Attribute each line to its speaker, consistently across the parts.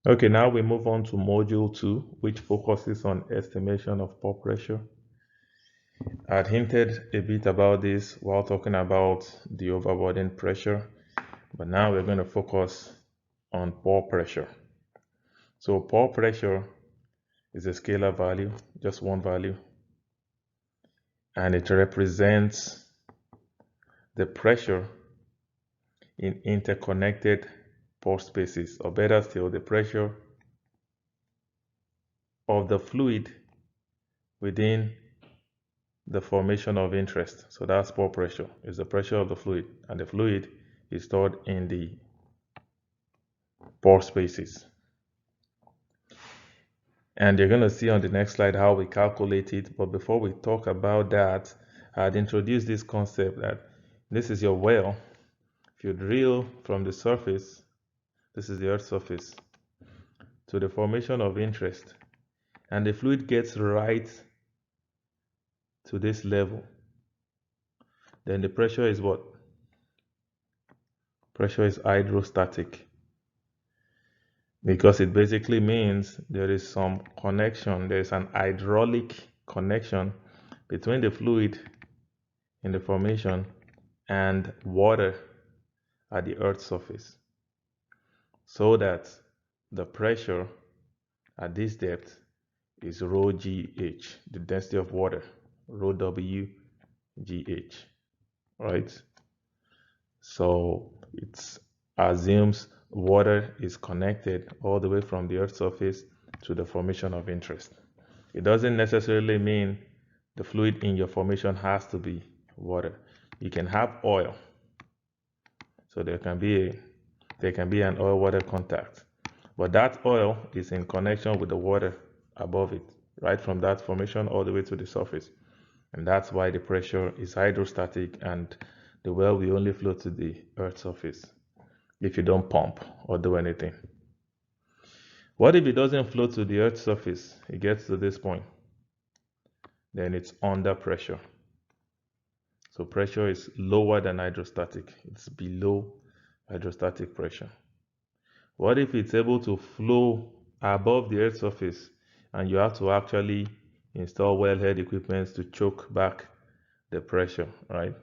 Speaker 1: Okay, now we move on to module 2, which focuses on estimation of pore pressure. I had hinted a bit about this while talking about the overburden pressure, but now we're going to focus on pore pressure. So pore pressure is a scalar value, just one value, and it represents the pressure in interconnected pore spaces, or better still, the pressure of the fluid within the formation of interest. So that's pore pressure, is the pressure of the fluid, and the fluid is stored in the pore spaces. And you're going to see on the next slide how we calculate it. But before we talk about that, I'd introduce this concept that this is your well. If you drill from the surface, this is the Earth's surface, to the formation of interest, and the fluid gets right to this level, then the pressure is what? Pressure is hydrostatic, because it basically means there is some connection, there is an hydraulic connection between the fluid in the formation and water at the Earth's surface, so that the pressure at this depth is rho GH, the density of water, rho WGH, right? So it assumes water is connected all the way from the Earth's surface to the formation of interest. It doesn't necessarily mean the fluid in your formation has to be water. You can have oil, so there can be an oil-water contact, but that oil is in connection with the water above it, right from that formation all the way to the surface. And that's why the pressure is hydrostatic, and the well will only flow to the Earth's surface if you don't pump or do anything. What if it doesn't flow to the Earth's surface? It gets to this point, then it's under pressure. So pressure is lower than hydrostatic. It's below hydrostatic pressure. What if it's able to flow above the Earth's surface and you have to actually install wellhead equipment to choke back the pressure, right?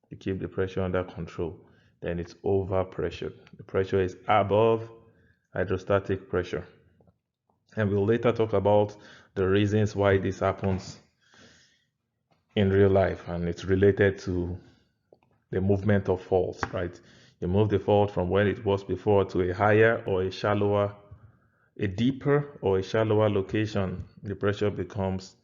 Speaker 1: To keep the pressure under control, then it's over pressured. The pressure is above hydrostatic pressure. And we'll later talk about the reasons why this happens in real life, and it's related to the movement of faults, right? You move the fault from where it was before to a higher or a shallower, a deeper or a shallower location, the pressure becomes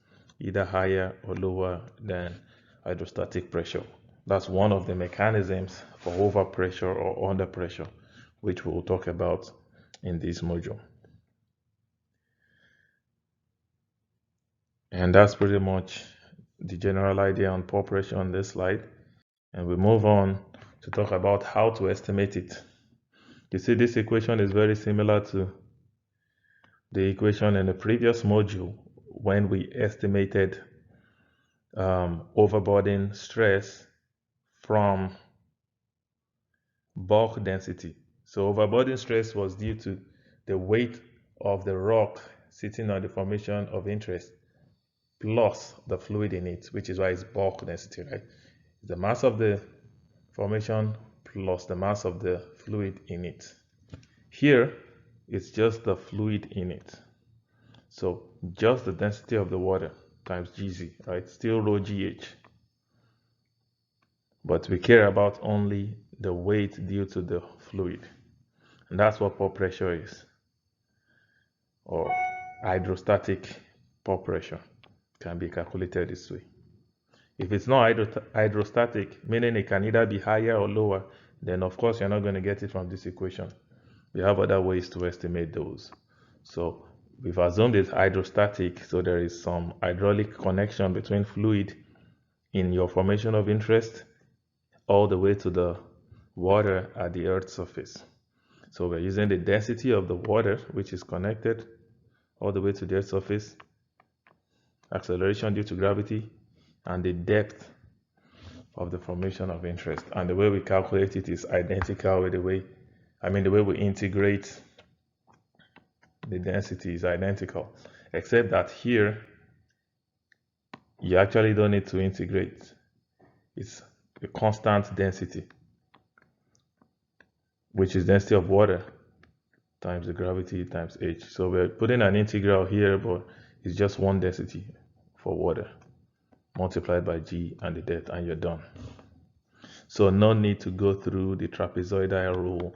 Speaker 1: either higher or lower than hydrostatic pressure. That's one of the mechanisms for overpressure or underpressure, which we'll talk about in this module. And that's pretty much the general idea on pore pressure on this slide. And we move on to talk about how to estimate it. You see, this equation is very similar to the equation in the previous module when we estimated overburden stress from bulk density. So overburden stress was due to the weight of the rock sitting on the formation of interest plus the fluid in it, which is why it's bulk density, right? The mass of the formation plus the mass of the fluid in it. Here, it's just the fluid in it. So just the density of the water times Gz, right? Still rho GH. But we care about only the weight due to the fluid. And that's what pore pressure is, or hydrostatic pore pressure can be calculated this way. If it's not hydrostatic, meaning it can either be higher or lower, then of course you're not going to get it from this equation. We have other ways to estimate those. So we've assumed it's hydrostatic, so there is some hydraulic connection between fluid in your formation of interest all the way to the water at the Earth's surface. So we're using the density of the water, which is connected all the way to the Earth's surface, acceleration due to gravity, and the depth of the formation of interest. And the way we calculate it is identical with the way we integrate the density is identical, except that here you actually don't need to integrate. It's a constant density, which is density of water times the gravity times h. So we're putting an integral here, but it's just one density for water multiplied by g and the depth, and you're done. So no need to go through the trapezoidal rule,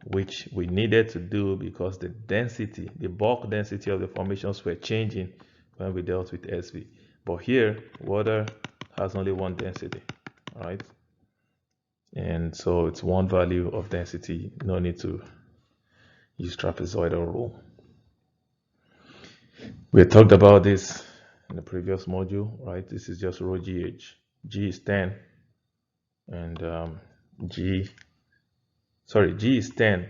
Speaker 1: which we needed to do because the density, the bulk density of the formations were changing when we dealt with SV. But here, water has only one density, right? And so it's one value of density, no need to use trapezoidal rule. We talked about this in the previous module, right? This is just rho GH. G is 10, and G is 10.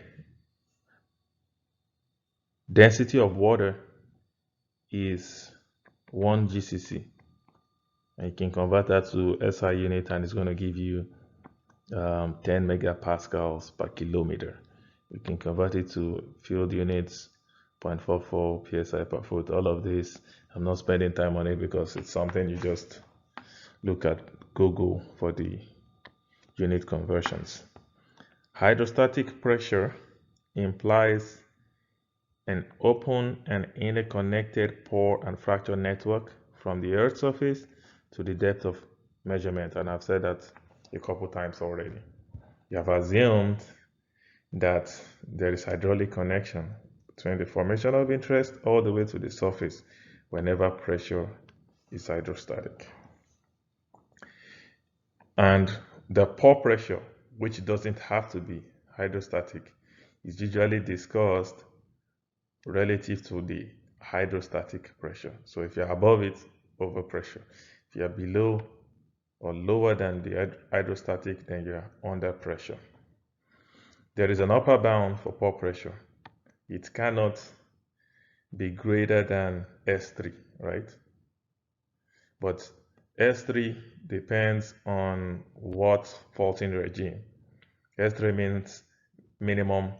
Speaker 1: Density of water is 1 GCC. And you can convert that to SI unit, and it's going to give you 10 megapascals per kilometer. You can convert it to field units, 0.44 psi per foot. All of this, I'm not spending time on it because it's something you just look at Google for the unit conversions. Hydrostatic pressure implies an open and interconnected pore and fracture network from the Earth's surface to the depth of measurement. And I've said that a couple times already. You have assumed that there is hydraulic connection between the formation of interest all the way to the surface whenever pressure is hydrostatic. And the pore pressure, which doesn't have to be hydrostatic, is usually discussed relative to the hydrostatic pressure. So if you're above it, overpressure. If you're below or lower than the hydrostatic, then you're under pressure. There is an upper bound for pore pressure. It cannot be greater than S3, right? But S3 depends on what faulting regime. S3 means minimum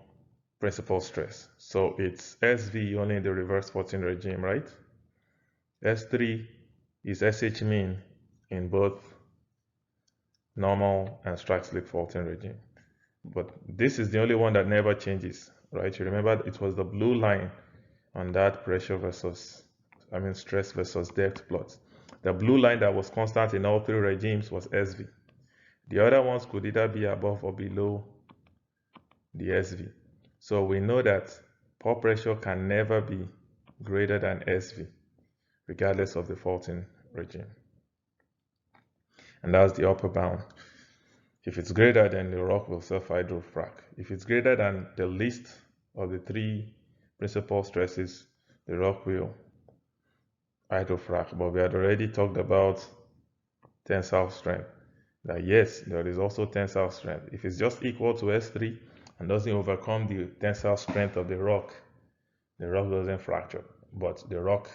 Speaker 1: principal stress. So it's SV only in the reverse faulting regime, right? S3 is SH mean in both normal and strike slip faulting regime. But this is the only one that never changes, right? You remember it was the blue line on that pressure versus, stress versus depth plot. The blue line that was constant in all three regimes was SV. The other ones could either be above or below the SV. So we know that pore pressure can never be greater than SV, regardless of the faulting regime. And that's the upper bound. If it's greater, then the rock will self-hydrofrac. If it's greater than the least of the three principal stresses, the rock will hydrofrac. But we had already talked about tensile strength. That yes, there is also tensile strength. If it's just equal to S3 and doesn't overcome the tensile strength of the rock doesn't fracture. But the rock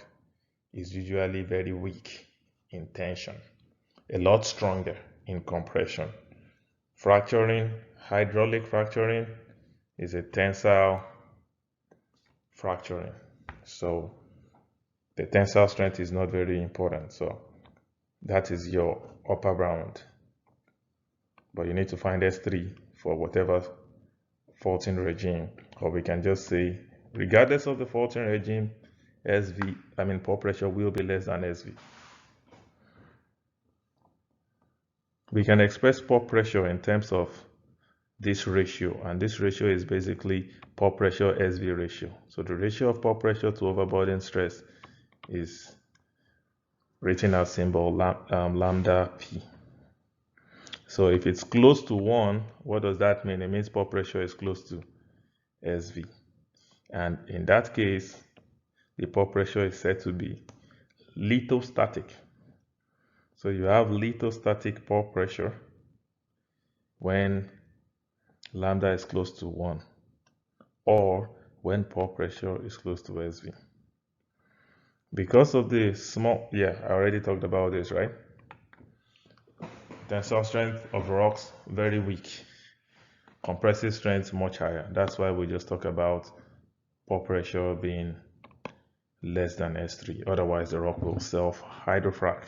Speaker 1: is usually very weak in tension, a lot stronger in compression. Fracturing, hydraulic fracturing, is a tensile fracturing. So the tensile strength is not very important. So that is your upper bound. But you need to find S3 for whatever faulting regime. Or we can just say, regardless of the faulting regime, pore pressure will be less than SV. We can express pore pressure in terms of this ratio, and this ratio is basically pore pressure SV ratio. So the ratio of pore pressure to overburden stress is written as symbol lambda p. So if it's close to 1, what does that mean? It means pore pressure is close to SV. And in that case, the pore pressure is said to be lithostatic. So you have lithostatic pore pressure when lambda is close to 1, or when pore pressure is close to SV. Because of the small, I already talked about this, right? Tensile strength of rocks, very weak. Compressive strength, much higher. That's why we just talk about pore pressure being less than S3. Otherwise, the rock will self-hydrofrack.